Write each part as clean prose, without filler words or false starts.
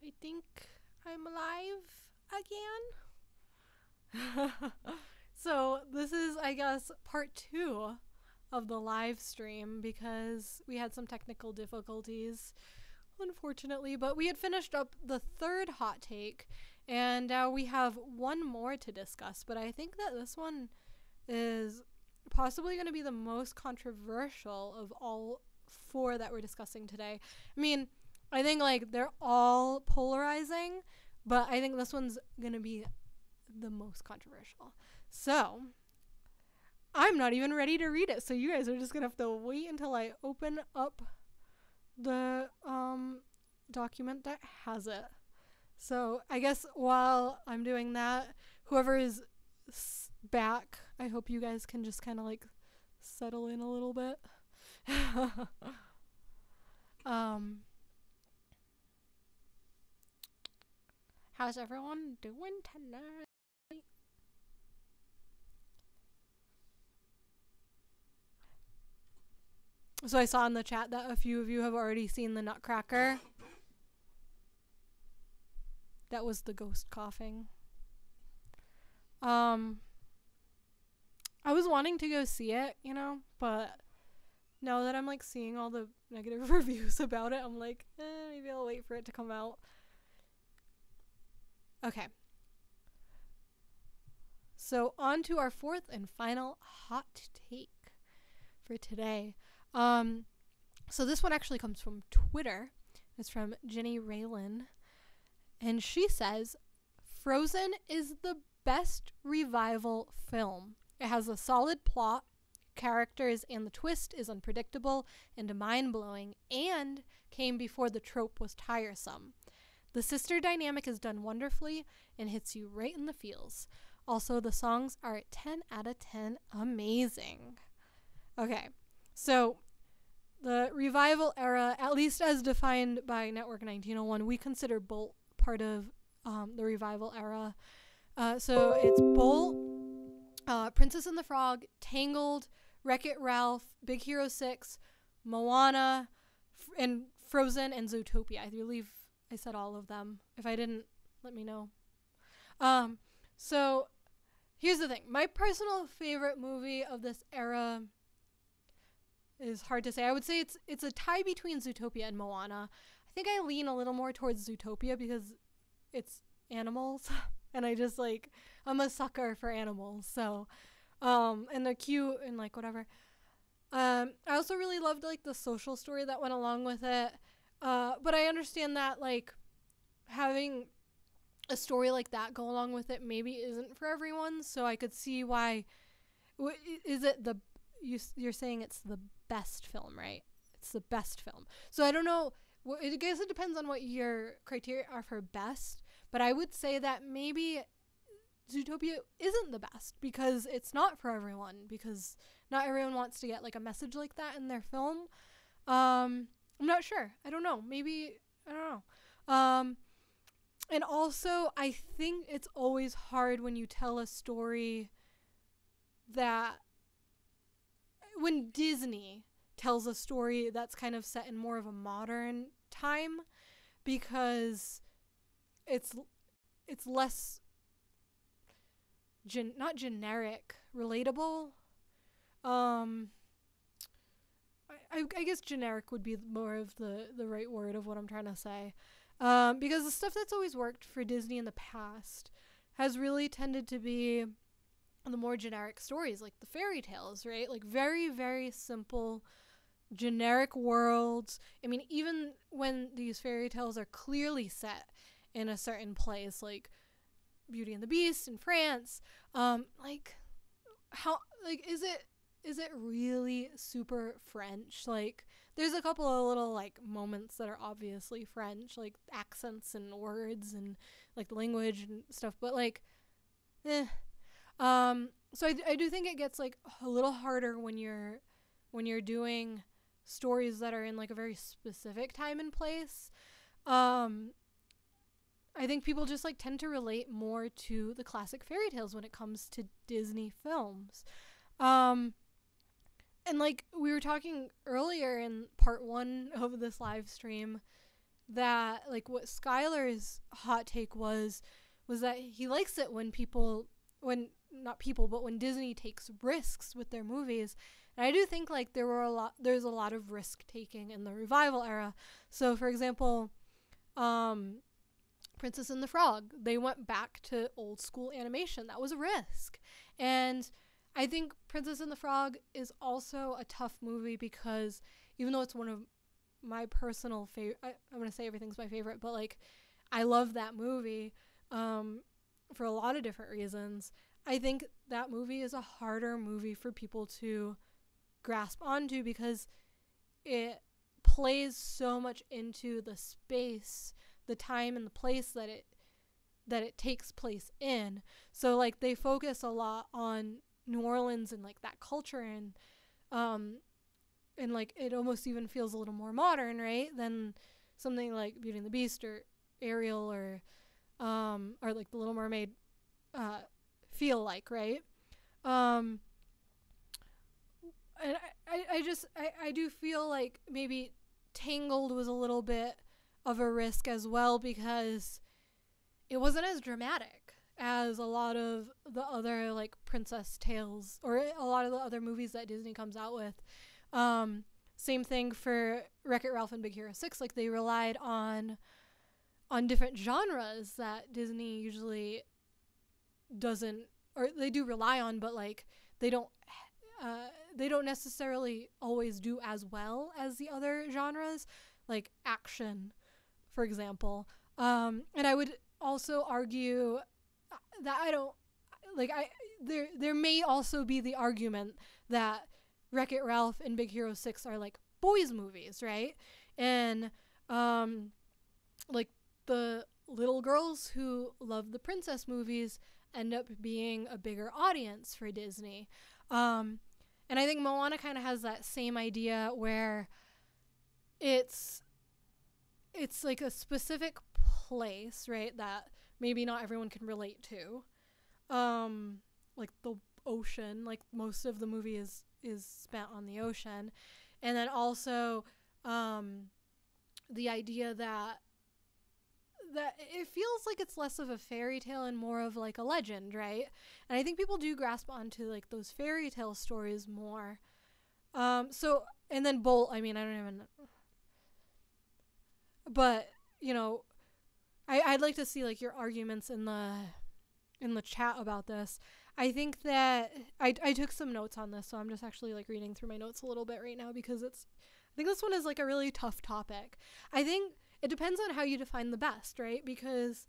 I think I'm alive again. So this is, I guess, part 2 of the live stream because we had some technical difficulties, unfortunately, but we had finished up the 3rd hot take, and now we have one more to discuss, but I think that this one is possibly going to be the most controversial of all 4 that we're discussing today. I mean, I think like they're all polarizing, but I think this one's going to be the most controversial. So I'm not even ready to read it, so you guys are just going to have to wait until I open up the document that has it. So I guess while I'm doing that, whoever is back, I hope you guys can just kind of like settle in a little bit. How's everyone doing tonight? So I saw in the chat that a few of you have already seen the Nutcracker. That was the ghost coughing. I was wanting to go see it, you know, but now that I'm like seeing all the negative reviews about it, I'm like, maybe I'll wait for it to come out. Okay. So on to our 4th and final hot take for today. So this one actually comes from Twitter. It's from Jenny Raylan. And she says, Frozen is the best revival film. It has a solid plot, characters, and the twist is unpredictable and mind-blowing, and came before the trope was tiresome. The sister dynamic is done wonderfully and hits you right in the feels. Also, the songs are 10 out of 10 amazing. Okay, so the revival era, at least as defined by Network 1901, we consider Bolt part of the revival era. So it's Bolt, Princess and the Frog, Tangled, Wreck-It Ralph, Big Hero 6, Moana, and Frozen, and Zootopia. I believe I said all of them. If I didn't, let me know. So here's the thing. My personal favorite movie of this era is hard to say. I would say it's a tie between Zootopia and Moana. I think I lean a little more towards Zootopia because it's animals and I just like, I'm a sucker for animals. So, and they're cute and like whatever. I also really loved like the social story that went along with it. But I understand that like having a story like that go along with it maybe isn't for everyone. So I could see why. Is it you're saying it's the best film, right? It's the best film. So I don't know. I guess it depends on what your criteria are for best. But I would say that maybe Zootopia isn't the best because it's not for everyone. Because not everyone wants to get like a message like that in their film. I'm not sure. I don't know. Maybe, I don't know. And also, I think it's always hard when you tell a story that when Disney tells a story that's kind of set in more of a modern time because it's less not generic, relatable. I guess generic would be more of the right word of what I'm trying to say. Because the stuff that's always worked for Disney in the past has really tended to be the more generic stories, like the fairy tales, right? Like very, very simple, generic worlds. I mean, even when these fairy tales are clearly set in a certain place, like Beauty and the Beast in France, like how, like, is it really super French? Like, there's a couple of little like moments that are obviously French, like accents and words and like language and stuff, but like, so I do think it gets like a little harder when you're doing stories that are in like a very specific time and place. I think people just like tend to relate more to the classic fairy tales when it comes to Disney films. And like we were talking earlier in part 1 of this live stream, that like what Skylar's hot take was that he likes it when people, when not people, but when Disney takes risks with their movies. And I do think like there's a lot of risk taking in the revival era. So for example, Princess and the Frog, they went back to old school animation. That was a risk. And I think Princess and the Frog is also a tough movie because even though it's one of my personal favorite, I'm going to say everything's my favorite, but like I love that movie for a lot of different reasons. I think that movie is a harder movie for people to grasp onto because it plays so much into the space, the time and the place that it takes place in. So like they focus a lot on New Orleans and like that culture, and like it almost even feels a little more modern, right, than something like Beauty and the Beast or Ariel or like The Little Mermaid feel like, right? And I do feel like maybe Tangled was a little bit of a risk as well because it wasn't as dramatic as a lot of the other like princess tales or a lot of the other movies that Disney comes out with. Same thing for Wreck-It Ralph and Big Hero 6. Like they relied on different genres that Disney usually doesn't, or they do rely on, but like they don't necessarily always do as well as the other genres, like action, for example. And I would also argue that there may also be the argument that Wreck-It Ralph and Big Hero 6 are like boys movies, right? And like the little girls who love the princess movies end up being a bigger audience for Disney. And I think Moana kind of has that same idea where it's like a specific place, right, that maybe not everyone can relate to. Like the ocean, like most of the movie is spent on the ocean. And then also the idea that it feels like it's less of a fairy tale and more of like a legend, right? And I think people do grasp onto like those fairy tale stories more. So, and then Bolt, I mean, I don't even, but you know, I'd like to see like your arguments in the chat about this. I think that I took some notes on this, so I'm just actually like reading through my notes a little bit right now because I think this one is like a really tough topic. I think it depends on how you define the best, right? Because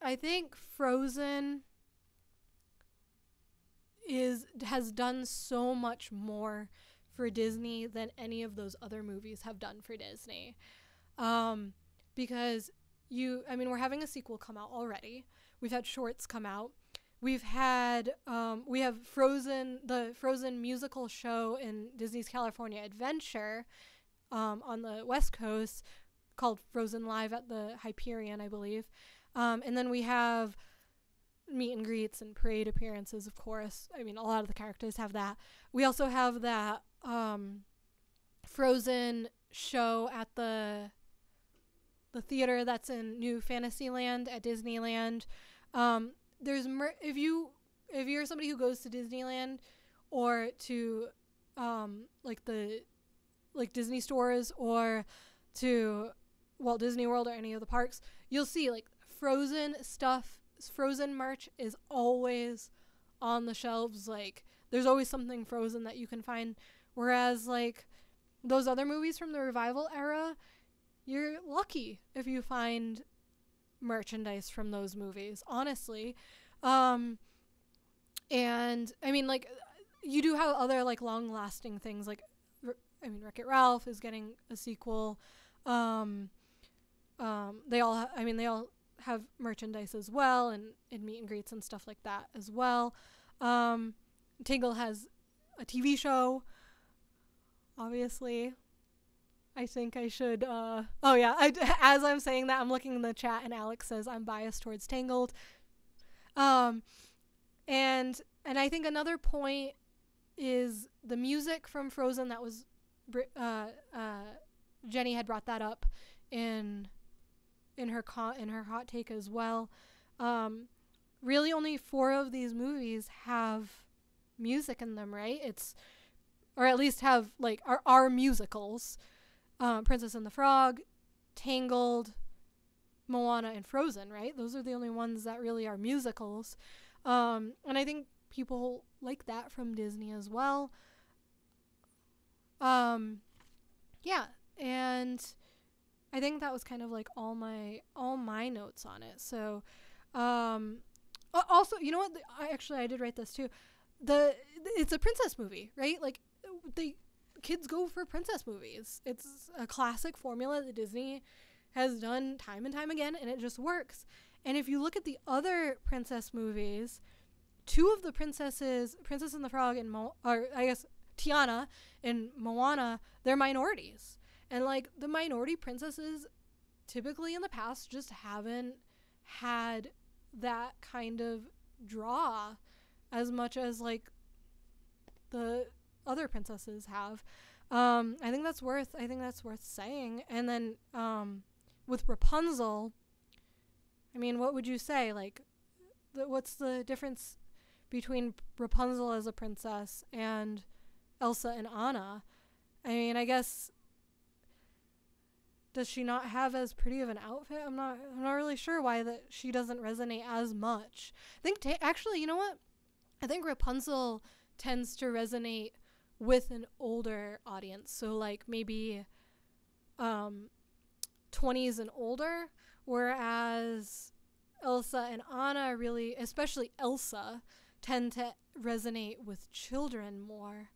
I think Frozen has done so much more for Disney than any of those other movies have done for Disney. Because we're having a sequel come out already. We've had shorts come out. We've had, we have Frozen, the Frozen musical show in Disney's California Adventure on the West Coast called Frozen Live at the Hyperion, I believe. And then we have meet and greets and parade appearances, of course. I mean, a lot of the characters have that. We also have that Frozen show at the theater that's in New Fantasyland at Disneyland. There's if you're somebody who goes to Disneyland or to like Disney stores or to Walt Disney World or any of the parks, you'll see like Frozen stuff, Frozen merch is always on the shelves. Like there's always something Frozen that you can find, whereas like those other movies from the revival era, you're lucky if you find merchandise from those movies, honestly. And I mean, like, you do have other like long lasting things, like Wreck-It Ralph is getting a sequel. They all have merchandise as well, and meet and greets and stuff like that as well. Tangle has a TV show, obviously. I think I should, as I'm saying that, I'm looking in the chat and Alex says I'm biased towards Tangled. And I think another point is the music from Frozen that was, Jenny had brought that up in in her hot take as well. Really only 4 of these movies have music in them, right? Or at least have like are musicals. Princess and the Frog, Tangled, Moana, and Frozen, right? Those are the only ones that really are musicals. And I think people like that from Disney as well. Yeah, and I think that was kind of like all my notes on it. So, also, you know what? I did write this too. It's a princess movie, right? Like, the kids go for princess movies. It's a classic formula that Disney has done time and time again, and it just works. And if you look at the other princess movies, 2 of the princesses, Princess and the Frog and Tiana and Moana, they're minorities. And like the minority princesses typically in the past just haven't had that kind of draw as much as like the other princesses have. I think that's worth saying. And then with Rapunzel, I mean, what would you say? Like, what's the difference between Rapunzel as a princess and Elsa and Anna? I mean, I guess, does she not have as pretty of an outfit? I'm not really sure why that she doesn't resonate as much. I think actually, you know what? I think Rapunzel tends to resonate with an older audience. So like maybe 20s and older, whereas Elsa and Anna really, especially Elsa, tend to resonate with children more.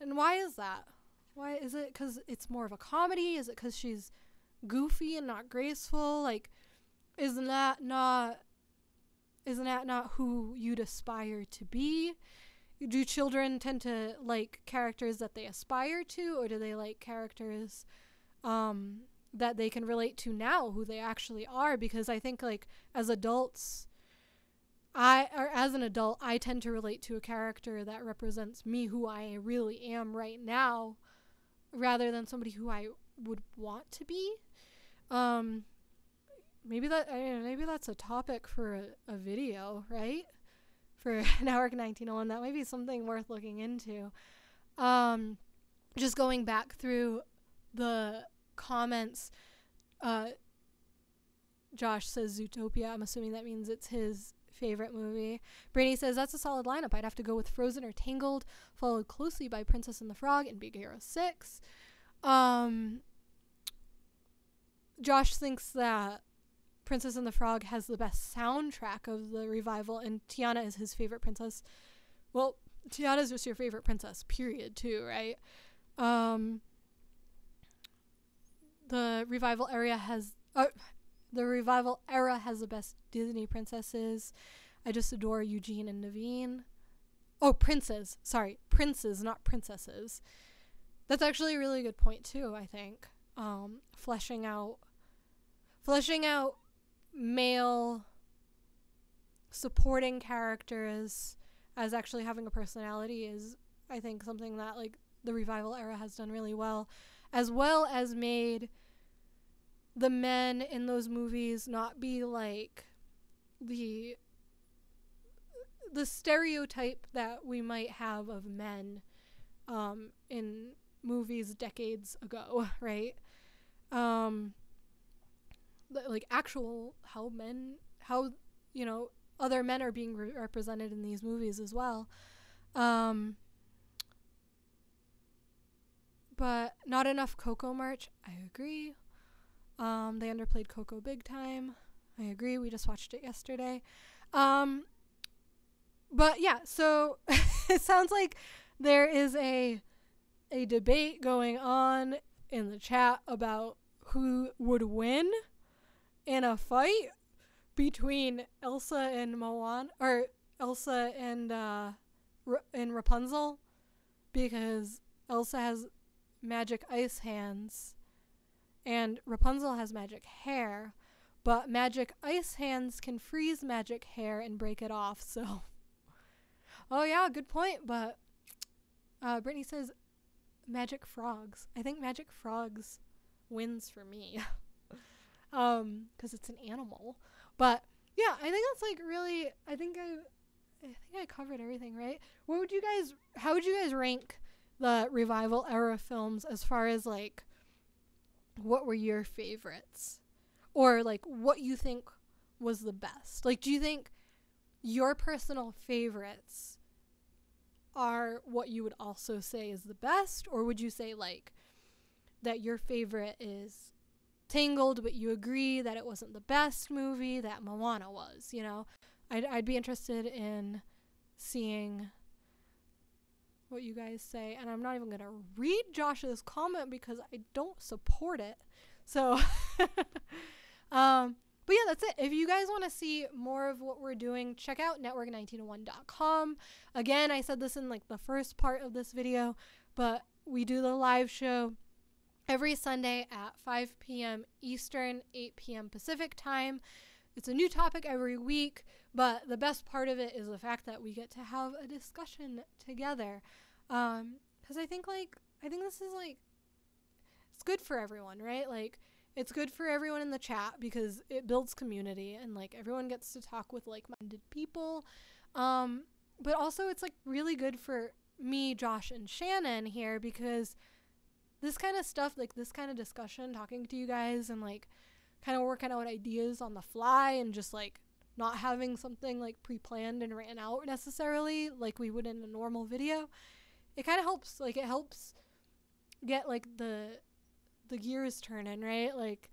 And why is that? Why is it? Because it's more of a comedy? Is it because she's goofy and not graceful? Like, isn't that not who you'd aspire to be? Do children tend to like characters that they aspire to, or do they like characters that they can relate to now, who they actually are? Because I think like as adults, as an adult, I tend to relate to a character that represents me, who I really am right now, rather than somebody who I would want to be. Maybe that's a topic for a video, right? For Network 1901, that might be something worth looking into. Just going back through the comments, Josh says Zootopia. I'm assuming that means it's his favorite movie. Brainy says that's a solid lineup. I'd have to go with Frozen or Tangled, followed closely by Princess and the Frog and Big Hero 6. Josh thinks that Princess and the Frog has the best soundtrack of the revival, and Tiana is his favorite princess. Well, Tiana's just your favorite princess, period, too, right? The revival era has the best Disney princesses. I just adore Eugene and Naveen. Oh, princes. Sorry, princes, not princesses. That's actually a really good point, too, I think. Fleshing out male supporting characters as actually having a personality is, I think, something that like the revival era has done really well as made the men in those movies not be like the stereotype that we might have of men in movies decades ago, right? Like actual how other men are being represented in these movies as well. But not enough Coco merch. I agree. They underplayed Coco big time. I agree. We just watched it yesterday. But yeah, so it sounds like there is a debate going on in the chat about who would win in a fight between Elsa and Moana, or Elsa and Rapunzel, because Elsa has magic ice hands and Rapunzel has magic hair, but magic ice hands can freeze magic hair and break it off. So, oh yeah, good point. But Brittany says magic frogs. I think magic frogs wins for me. because it's an animal. But yeah, I think that's like really, I think I covered everything, right? How would you guys rank the revival era films as far as like what were your favorites? Or like what you think was the best? Like, do you think your personal favorites are what you would also say is the best? Or would you say like that your favorite is Tangled, but you agree that it wasn't the best movie that Moana was, you know? I'd be interested in seeing what you guys say. And I'm not even going to read Josh's comment because I don't support it. So, but yeah, that's it. If you guys want to see more of what we're doing, check out network1901.com. Again, I said this in like the first part of this video, but we do the live show every Sunday at 5 p.m. Eastern, 8 p.m. Pacific time. It's a new topic every week, but the best part of it is the fact that we get to have a discussion together. Because I think this is like, it's good for everyone, right? Like, it's good for everyone in the chat because it builds community and like everyone gets to talk with like-minded people. But also it's like really good for me, Josh, and Shannon here because this kind of stuff, like this kind of discussion, talking to you guys and like kind of working out ideas on the fly and just like not having something like pre-planned and written out necessarily like we would in a normal video, it kind of helps. Like it helps get like the gears turning, right? Like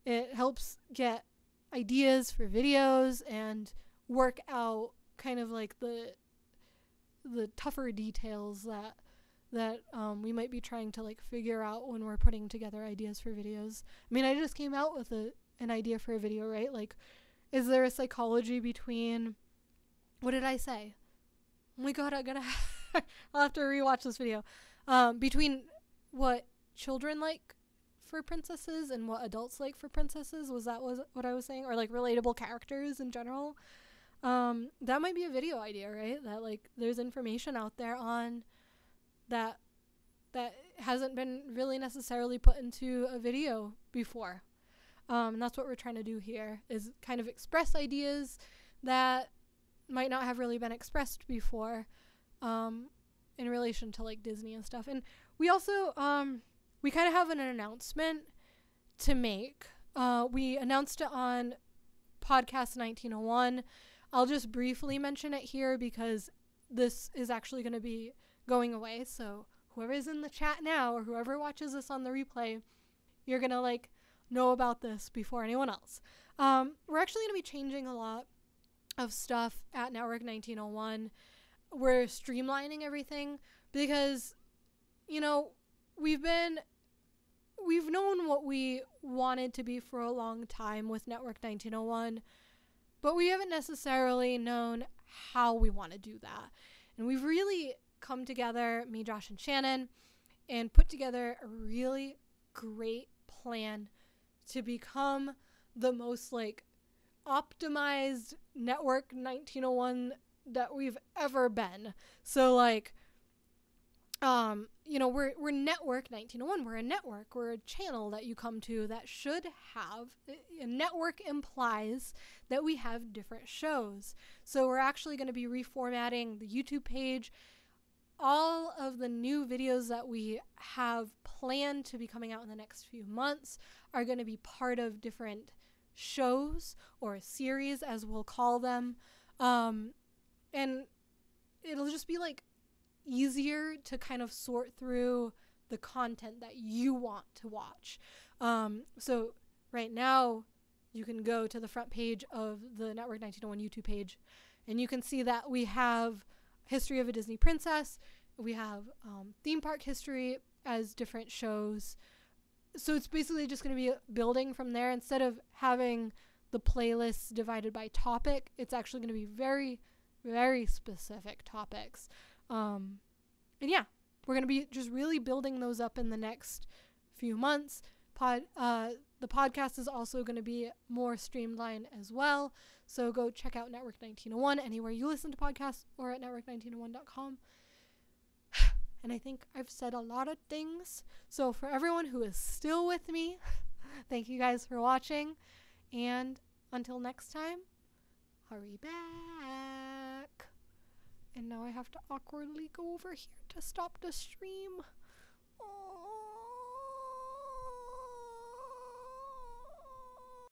it helps get ideas for videos and work out kind of like the tougher details that we might be trying to like figure out when we're putting together ideas for videos. I mean, I just came out with an idea for a video, right? Like, is there a psychology between, what did I say? Oh my god, I'll have to rewatch this video. Between what children like for princesses and what adults like for princesses. Was what I was saying? Or like relatable characters in general. That might be a video idea, right? That like there's information out there on that hasn't been really necessarily put into a video before. And that's what we're trying to do here, is kind of express ideas that might not have really been expressed before in relation to like Disney and stuff. And we also we kind of have an announcement to make. We announced it on podcast 1901. I'll just briefly mention it here because this is actually going to be going away. So whoever is in the chat now or whoever watches this on the replay, you're going to like know about this before anyone else. We're actually going to be changing a lot of stuff at Network 1901. We're streamlining everything because, you know, we've known what we wanted to be for a long time with Network 1901, but we haven't necessarily known how we want to do that. And we've really come together, me, Josh, and Shannon, and put together a really great plan to become the most like optimized Network 1901 that we've ever been. So like, you know, we're Network 1901. We're a network. We're a channel that you come to that should have, a network implies that we have different shows. So we're actually going to be reformatting the YouTube page. All of the new videos that we have planned to be coming out in the next few months are going to be part of different shows or series, as we'll call them. And it'll just be like easier to kind of sort through the content that you want to watch. So right now you can go to the front page of the Network 1901 YouTube page and you can see that we have History of a Disney Princess. We have theme park history as different shows. So it's basically just going to be building from there. Instead of having the playlists divided by topic, it's actually going to be very, very specific topics. And yeah, we're going to be just really building those up in the next few months. The podcast is also going to be more streamlined as well. So go check out Network 1901 anywhere you listen to podcasts or at network1901.com. And I think I've said a lot of things. So for everyone who is still with me, Thank you guys for watching, and until next time, hurry back. And now I have to awkwardly go over here to stop the stream. Oh.